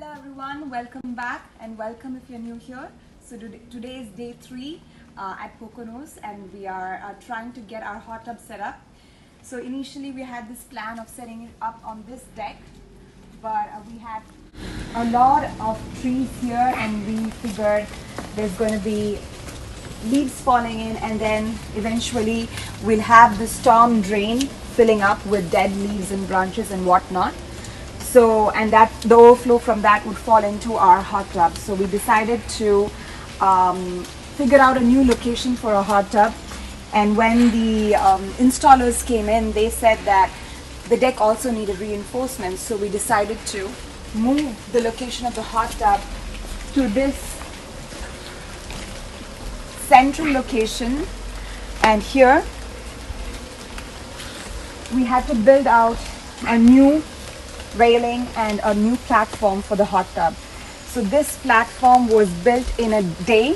Hello everyone, welcome back and welcome if you're new here. So today is day 3 at Poconos and we are trying to get our hot tub set up. So initially we had this plan of setting it up on this deck, but we had a lot of trees here and we figured there's going to be leaves falling in and then eventually we'll have the storm drain filling up with dead leaves and branches and whatnot. So, and that the overflow from that would fall into our hot tub. So we decided to figure out a new location for a hot tub. And when the installers came in, they said that the deck also needed reinforcements. So we decided to move the location of the hot tub to this central location. And here we had to build out a new railing and a new platform for the hot tub. So this platform was built in a day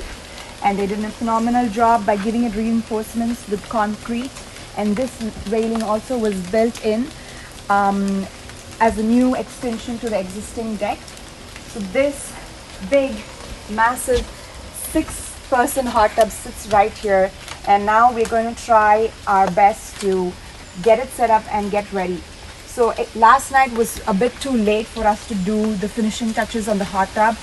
and they did a phenomenal job by giving it reinforcements with concrete, and this railing also was built in as a new extension to the existing deck. So this big massive 6-person hot tub sits right here, and now we're going to try our best to get it set up and get ready. So last night was a bit too late for us to do the finishing touches on the hot tub.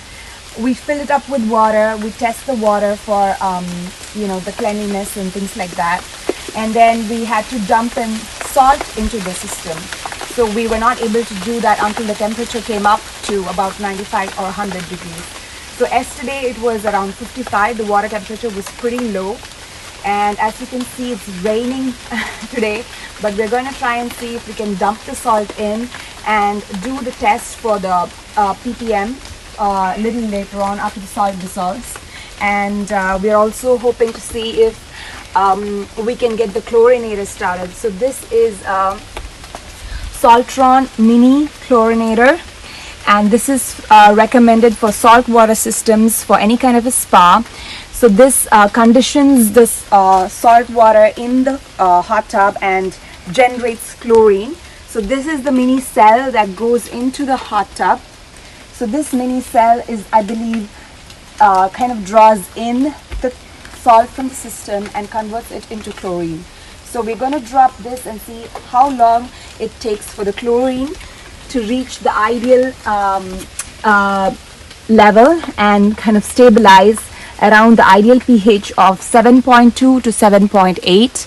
We fill it up with water, we test the water for the cleanliness and things like that, and then we had to dump in salt into the system. So we were not able to do that until the temperature came up to about 95 or 100 degrees. So yesterday it was around 55, the water temperature was pretty low. And as you can see, it's raining today, but we're going to try and see if we can dump the salt in and do the test for the ppm a little later on after the salt dissolves. And we're also hoping to see if we can get the chlorinator started. So this is Saltron mini chlorinator, and this is recommended for saltwater systems for any kind of a spa. So this conditions this salt water in the hot tub and generates chlorine. So this is the mini cell that goes into the hot tub. So this mini cell is, I believe, kind of draws in the salt from the system and converts it into chlorine. So we're going to drop this and see how long it takes for the chlorine to reach the ideal level and kind of stabilize around the ideal pH of 7.2 to 7.8,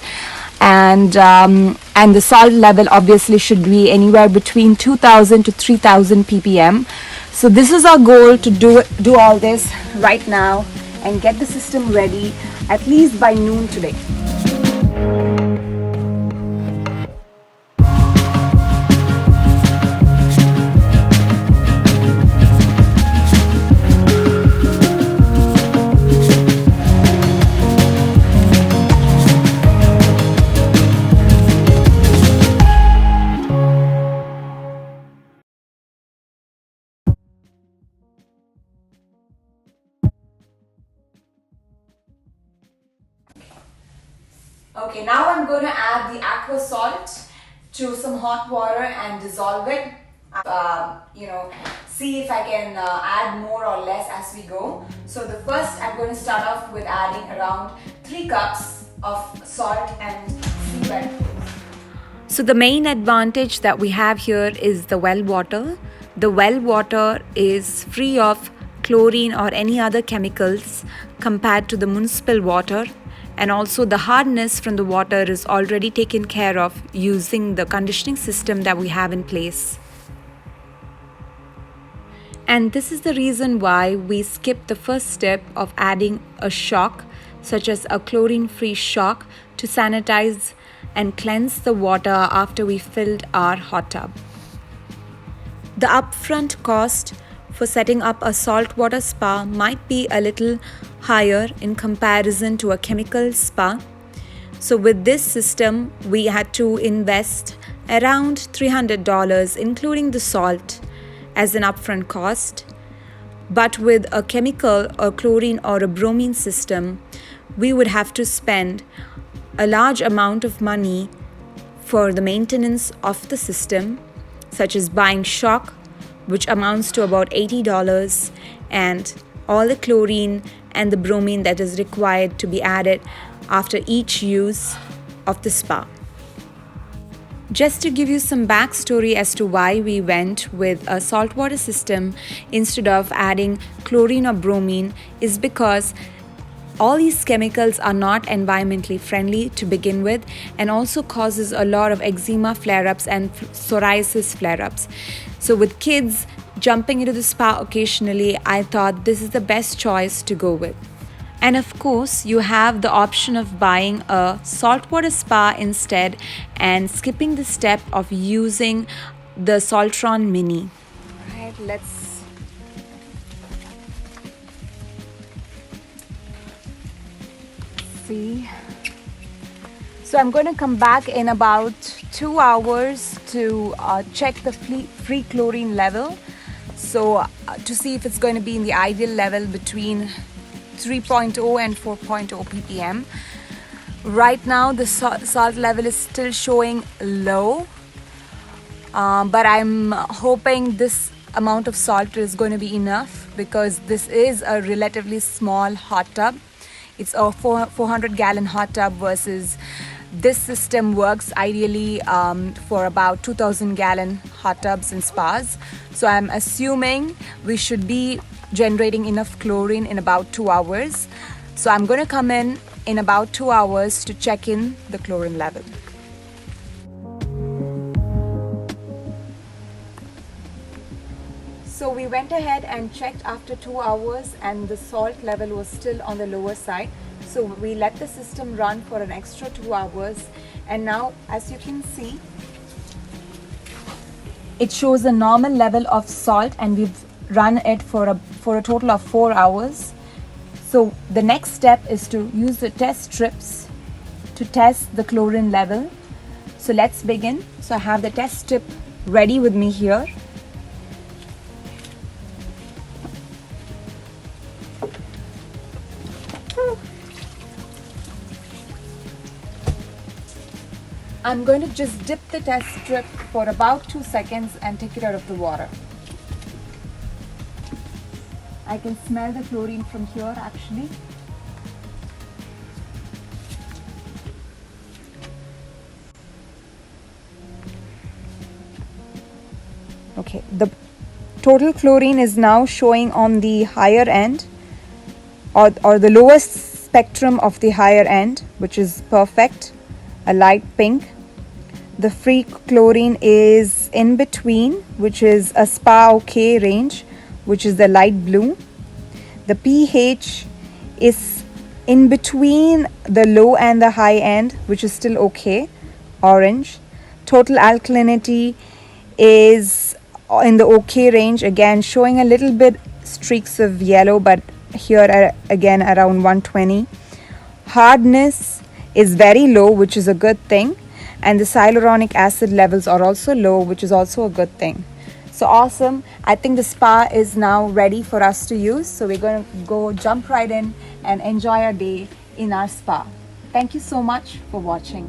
and the salt level obviously should be anywhere between 2000 to 3000 ppm. So this is our goal, to do all this right now and get the system ready at least by noon today. Okay, now I'm going to add the aqua salt to some hot water and dissolve it. See if I can add more or less as we go. So the first, I'm going to start off with adding around 3 cups of salt and seabed. So the main advantage that we have here is the well water. The well water is free of chlorine or any other chemicals compared to the municipal water. And also the hardness from the water is already taken care of using the conditioning system that we have in place. And this is the reason why we skip the first step of adding a shock, such as a chlorine-free shock, to sanitize and cleanse the water after we filled our hot tub. The upfront cost for setting up a saltwater spa might be a little higher in comparison to a chemical spa. So with this system, we had to invest around $300, including the salt, as an upfront cost. But with a chemical or chlorine or a bromine system, we would have to spend a large amount of money for the maintenance of the system, such as buying shock, which amounts to about $80, and all the chlorine and the bromine that is required to be added after each use of the spa. Just to give you some backstory as to why we went with a saltwater system instead of adding chlorine or bromine is because all these chemicals are not environmentally friendly to begin with, and also causes a lot of eczema flare-ups and psoriasis flare-ups. So with kids jumping into the spa occasionally, I thought this is the best choice to go with. And of course, you have the option of buying a saltwater spa instead and skipping the step of using the Saltron Mini. Right, let's see. So I'm going to come back in about 2 hours to check the free chlorine level. So to see if it's going to be in the ideal level between 3.0 and 4.0 ppm. Right now the salt level is still showing low, but I'm hoping this amount of salt is going to be enough because this is a relatively small hot tub. It's a 400 gallon hot tub versus this system works ideally for about 2000 gallon hot tubs and spas. So I'm assuming we should be generating enough chlorine in about 2 hours. So I'm going to come in about 2 hours to check in the chlorine level. So we went ahead and checked after 2 hours and the salt level was still on the lower side. So we let the system run for an extra 2 hours, and now as you can see, it shows a normal level of salt, and we've run it for a total of 4 hours. So the next step is to use the test strips to test the chlorine level. So let's begin. So I have the test strip ready with me here. I'm going to just dip the test strip for about 2 seconds and take it out of the water. I can smell the chlorine from here actually. Okay, the total chlorine is now showing on the higher end or the lowest spectrum of the higher end, which is perfect, a light pink. The free chlorine is in between, which is a spa okay range, which is the light blue. The pH is in between the low and the high end, which is still okay, orange. Total alkalinity is in the okay range, again showing a little bit streaks of yellow, but here again around 120. Hardness is very low, which is a good thing, and the hyaluronic acid levels are also low, which is also a good thing. So awesome. I think the spa is now ready for us to use. So we're going to go jump right in and enjoy our day in our spa. Thank you so much for watching.